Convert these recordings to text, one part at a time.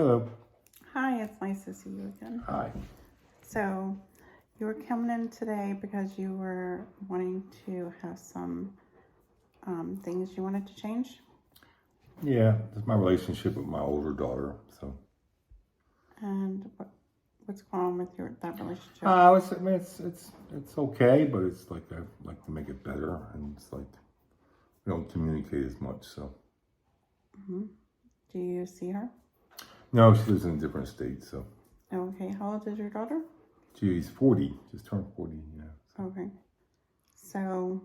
Hello. Hi, it's nice to see you again. Hi. So, you were coming in today because you were wanting to have some things you wanted to change. Yeah, it's my relationship with my older daughter. So, And what's going on with that relationship? I mean, it's okay, but it's like I'd like to make it better, and it's like we don't communicate as much. So, hmm Do you see her? no, she lives in a different state. So, Okay, how old is your daughter? she's 40, just turned 40. Yeah. So, Okay, so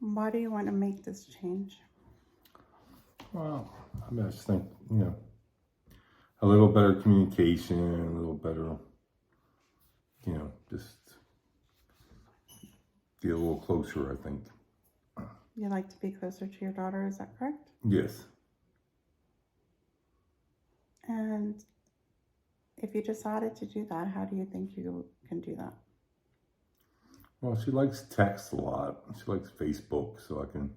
why do you want to make this change? well, I mean, I just think a little better communication, a little better, just get a little closer. I think. You like to be closer to your daughter, is that correct? Yes. And if you decided to do that, how do you think you can do that? Well, she likes text a lot. She likes Facebook, so I can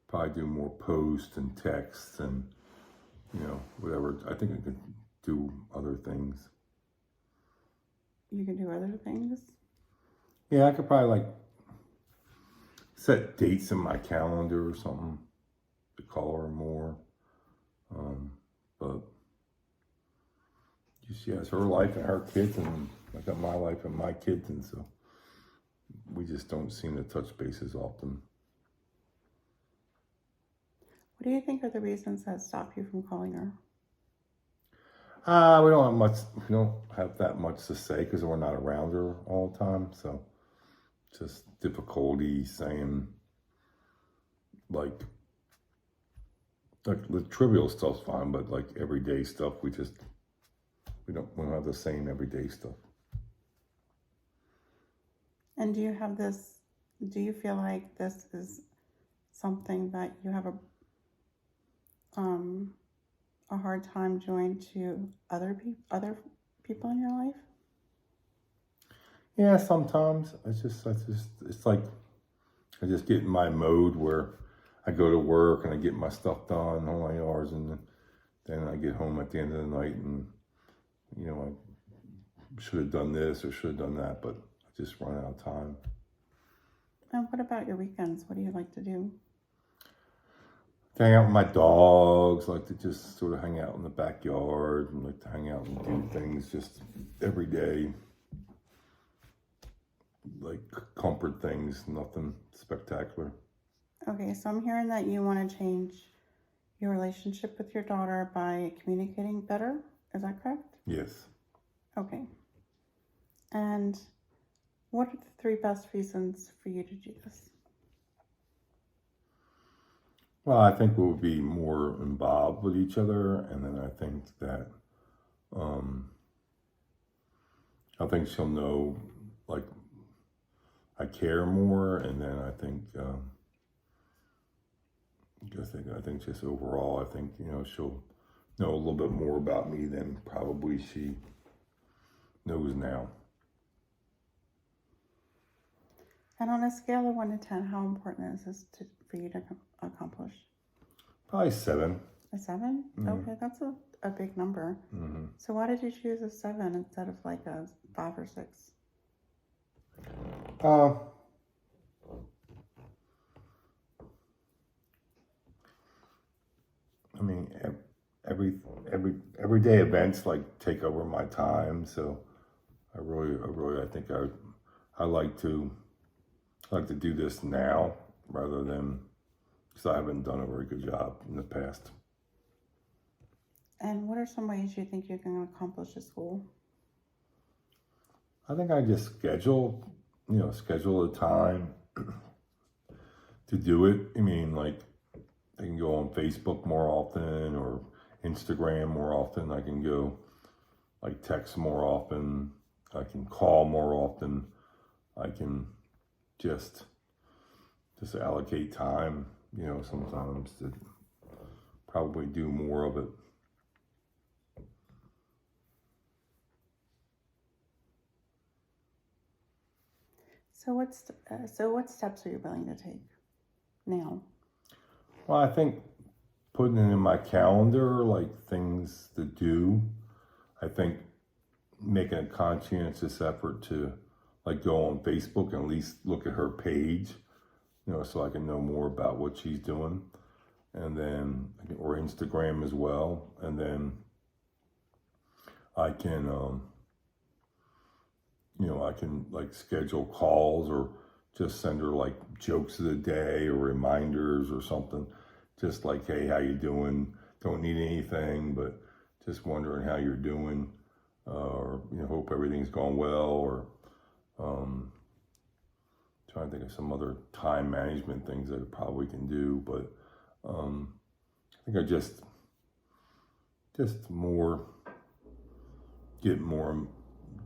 probably do more posts and texts and, whatever. I think I could do other things. You can do other things? Yeah, I could probably like set dates in my calendar or something to call her more. But she has her life and her kids, and I got my life and my kids, and so we just don't seem to touch bases often. What do you think are the reasons that stop you from calling her? We don't have much. We don't have that much to say because we're not around her all the time. So just difficulty saying like the trivial stuff's fine, but like everyday stuff, we don't have the same everyday stuff. And do you feel like this is something that you have a hard time showing to other people in your life? Yeah, sometimes it's like I just get in my mode where I go to work and I get my stuff done, all my hours, and then I get home at the end of the night and I should have done this or should have done that, but I just run out of time. And what about your weekends? What do you like to do? Hang out with my dogs, like to just sort of hang out in the backyard and like to hang out and do things just every day. Like comfort things, nothing spectacular. Okay, so I'm hearing that you want to change your relationship with your daughter by communicating better. Is that correct? Yes. Okay. And what are the 3 best reasons for you to do this? Well, I think we'll be more involved with each other, and then um, I think she'll know, like, I care more, and then I think just overall, I think she'll know a little bit more about me than probably she knows now. And on a scale of 1 to 10, how important is this for you to accomplish? Probably 7. A 7? Mm-hmm. Okay, that's a big number. Mm-hmm. So why did you choose a 7 instead of like a 5 or 6? Uh, I mean, everyday events like take over my time, so I think I like to do this now rather than because I haven't done a very good job in the past. And what are some ways you think you can accomplish this goal? I think I just schedule a time to do it. I mean, like I can go on Facebook more often or Instagram more often. I can go like text more often. I can call more often. I can just allocate time, sometimes to probably do more of it. So what steps are you willing to take now? Well, I think putting it in my calendar, like things to do. I think making a conscientious effort to like go on Facebook and at least look at her page, so I can know more about what she's doing. And then, or Instagram as well. And then I can, I can like schedule calls or just send her like jokes of the day or reminders or something. Just like, hey, how you doing? Don't need anything, but just wondering how you're doing. Or, hope everything's going well. Or trying to think of some other time management things that I probably can do. But I think I just more, get more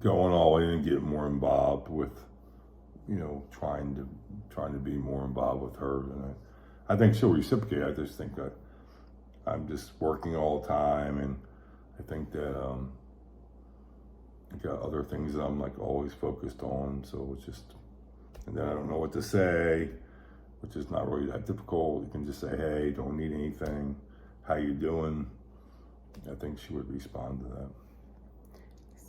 going all in and get more involved with, trying to be more involved with her. And I think she'll reciprocate. I just think that I'm just working all the time, and I think that I got other things that I'm like always focused on. So it's just, and then I don't know what to say, which is not really that difficult. You can just say, hey, don't need anything. How you doing? I think she would respond to that.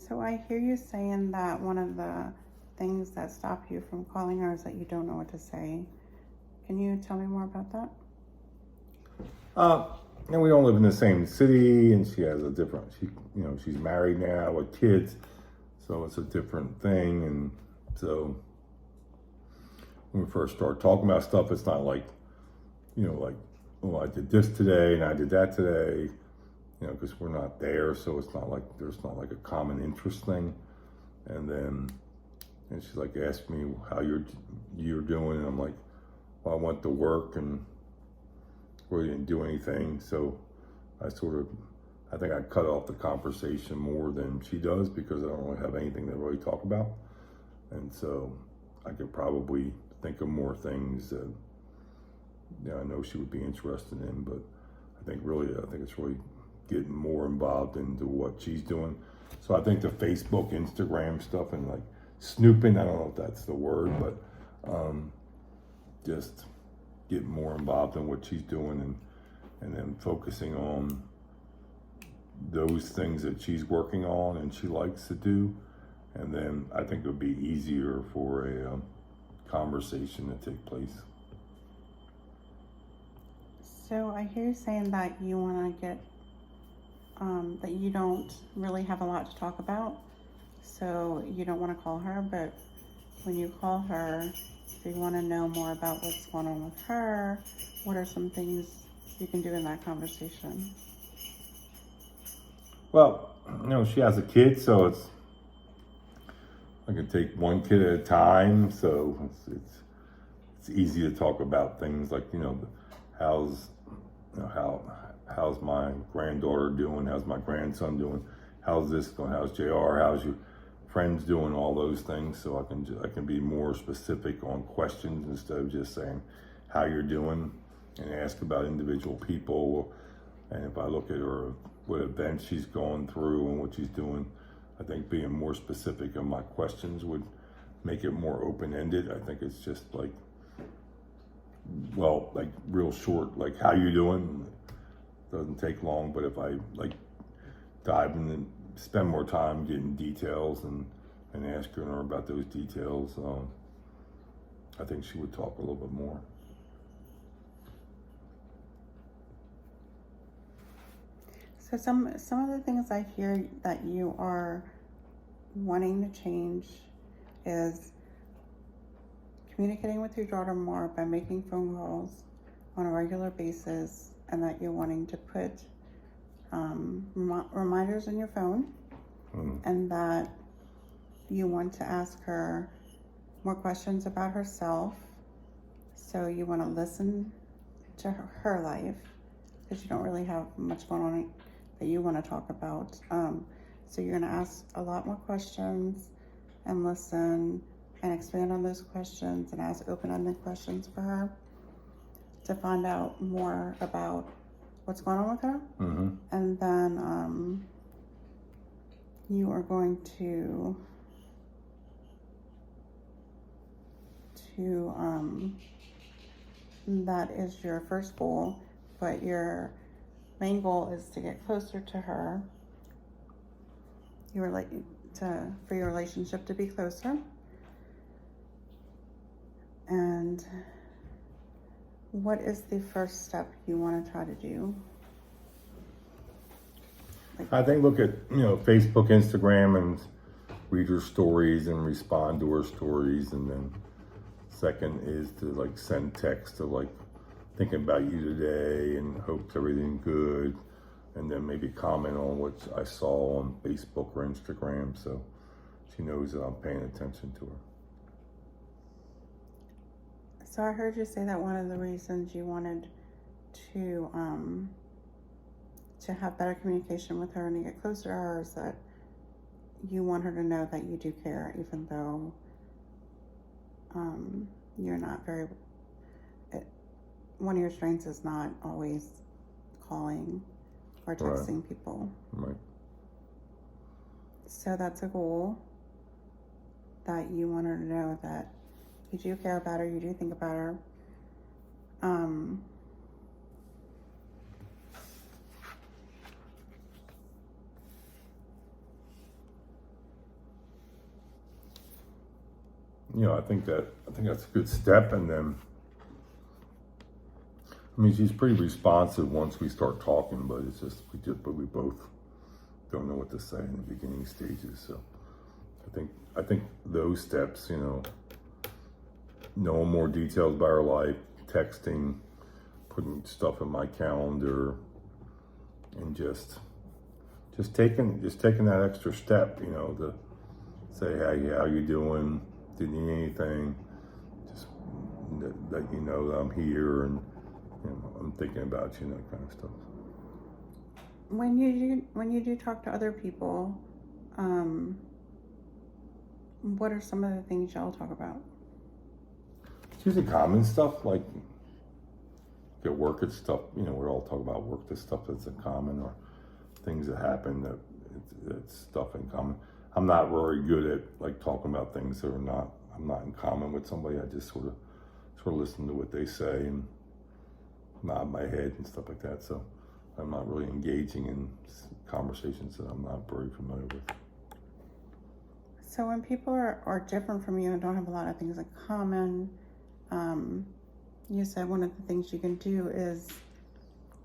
So I hear you saying that one of the things that stop you from calling her is that you don't know what to say. Can you tell me more about that? And we don't live in the same city, and she has a different, she's married now with kids, so it's a different thing. And so when we first start talking about stuff, it's not like, like, oh, I did this today and I did that today, because we're not there. So it's not like, there's not like a common interest thing. And she's like, asked me how you're doing. And I'm like, well, I went to work and really didn't do anything. So I think I cut off the conversation more than she does, because I don't really have anything to really talk about. And so I could probably think of more things that, I know she would be interested in, but I think it's really getting more involved into what she's doing. So I think the Facebook, Instagram stuff, and like snooping, I don't know if that's the word, but just get more involved in what she's doing, and then focusing on those things that she's working on and she likes to do. And then I think it would be easier for a conversation to take place. So I hear you saying that you want to get, that you don't really have a lot to talk about. So you don't want to call her, but when you call her, if you want to know more about what's going on with her, what are some things you can do in that conversation? Well, she has a kid, so I can take one kid at a time. So it's easy to talk about things like, how's my granddaughter doing? How's my grandson doing? How's this going? How's JR? How's your friends doing? All those things. So I can be more specific on questions instead of just saying how you're doing, and ask about individual people. And if I look at her, what events she's going through and what she's doing, I think being more specific on my questions would make it more open-ended. I think it's just like, well, like real short, like how you doing? Doesn't take long, but if I like dive in and spend more time getting details and asking her about those details, I think she would talk a little bit more. So some of the things I hear that you are wanting to change is communicating with your daughter more by making phone calls on a regular basis, and that you're wanting to put reminders in your phone, and that you want to ask her more questions about herself. So you want to listen to her life, because you don't really have much going on that you want to talk about. So you're going to ask a lot more questions and listen and expand on those questions and ask open-ended questions for her to find out more about what's going on with her. Mm-hmm. And then you are going to that is your first goal, but you're main goal is to get closer to her. You relate for your relationship to be closer. And what is the first step you want to try to do? I think look at, Facebook, Instagram, and read her stories and respond to her stories. And then second is to like send text to like thinking about you today and hope everything good. And then maybe comment on what I saw on Facebook or Instagram so she knows that I'm paying attention to her. So I heard you say that one of the reasons you wanted to have better communication with her and to get closer to her is that you want her to know that you do care, even though you're not very. One of your strengths is not always calling or texting people. Right. So that's a goal that you want her to know that you do care about her, you do think about her. I think that's a good step. And then, she's pretty responsive once we start talking, but we both don't know what to say in the beginning stages. So I think those steps, knowing more details about her life, texting, putting stuff in my calendar, and just taking that extra step, to say, hey, how you doing? Do you need anything? Just that you know that I'm here and I'm thinking about you, that kind of stuff. When you do talk to other people, what are some of the things y'all talk about? It's usually common stuff like at work. It's stuff, we all talk about work. The stuff that's in common or things that happen that's stuff in common. I'm not very good at like talking about things that I'm not in common with somebody. I just sort of listen to what they say and nod my head and stuff like that. So I'm not really engaging in conversations that I'm not very familiar with. So when people are different from you and don't have a lot of things in common, you said one of the things you can do is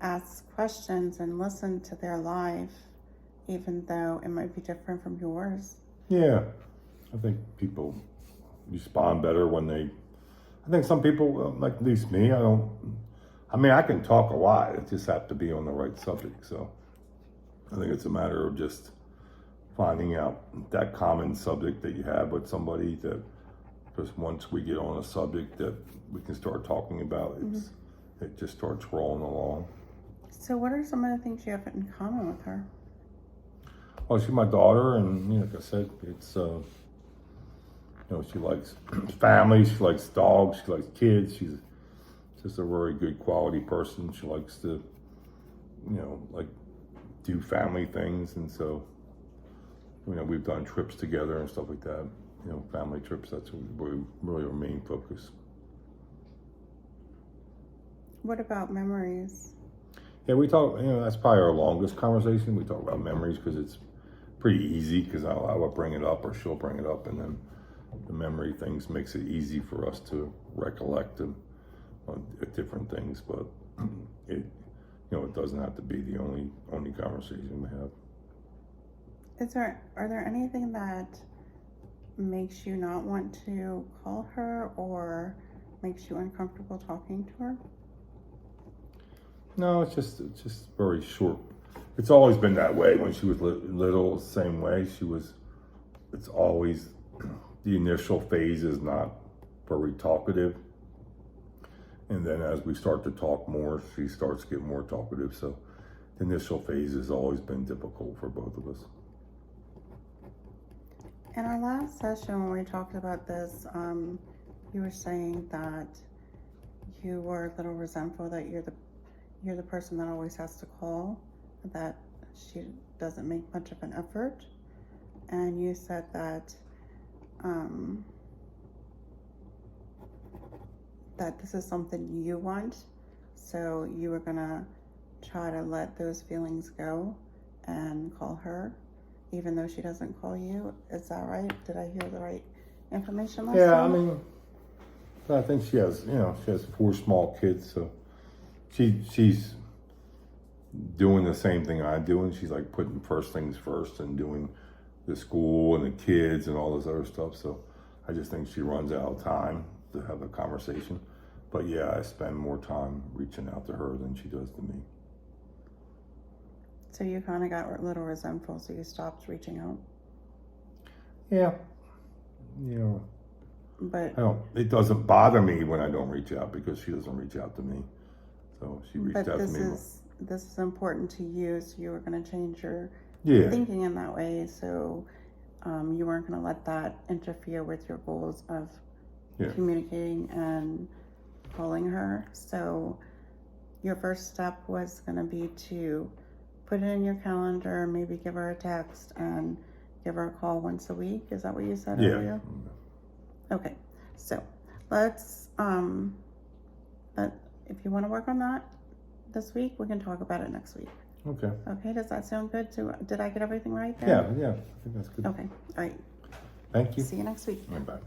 ask questions and listen to their life, even though it might be different from yours. Yeah, I think people respond better when I think some people, like at least me, I can talk a lot. It just have to be on the right subject. So I think it's a matter of just finding out that common subject that you have with somebody, that because once we get on a subject that we can start talking about, it just starts rolling along. So what are some of the things you have in common with her? Well, she's my daughter, and like I said, it's she likes family, she likes dogs, she likes kids. She's just a very good quality person. She likes to, do family things, and so we've done trips together and stuff like that. Family trips. That's really our main focus. What about memories? Yeah, we talk. That's probably our longest conversation. We talk about memories because it's pretty easy. Because I will bring it up or she'll bring it up, and then the memory things makes it easy for us to recollect them at different things. But it doesn't have to be the only conversation we have. Are there anything that makes you not want to call her or makes you uncomfortable talking to her? No, it's just very short. It's always been that way. When she was little, the same way. It's always, the initial phase is not very talkative. And then as we start to talk more, she starts to get more talkative. So the initial phase has always been difficult for both of us. In our last session, when we talked about this, you were saying that you were a little resentful that you're the person that always has to call, that she doesn't make much of an effort, and you said that that this is something you want, so you were gonna try to let those feelings go and call her, even though she doesn't call you. Is that right? Did I hear the right information last Yeah, time? I mean, I think she has, she has 4 small kids, so she's doing the same thing I do, and she's like putting first things first and doing the school and the kids and all this other stuff. So I just think she runs out of time to have a conversation. But yeah, I spend more time reaching out to her than she does to me. So you kind of got a little resentful, so you stopped reaching out. Yeah, But it doesn't bother me when I don't reach out because she doesn't reach out to me. So she reached out to me. This is important to you, so you were going to change your Yeah, thinking in that way. So you weren't going to let that interfere with your goals of Yeah. communicating and calling her. So your first step was going to be to put it in your calendar, maybe give her a text and give her a call once a week. Is that what you said yeah. earlier? Okay, so let's but if you want to work on that this week, we can talk about it next week. Okay. Okay, does that sound good? Did I get everything right there? Yeah, I think that's good. Okay, all right. Thank you. See you next week. Bye.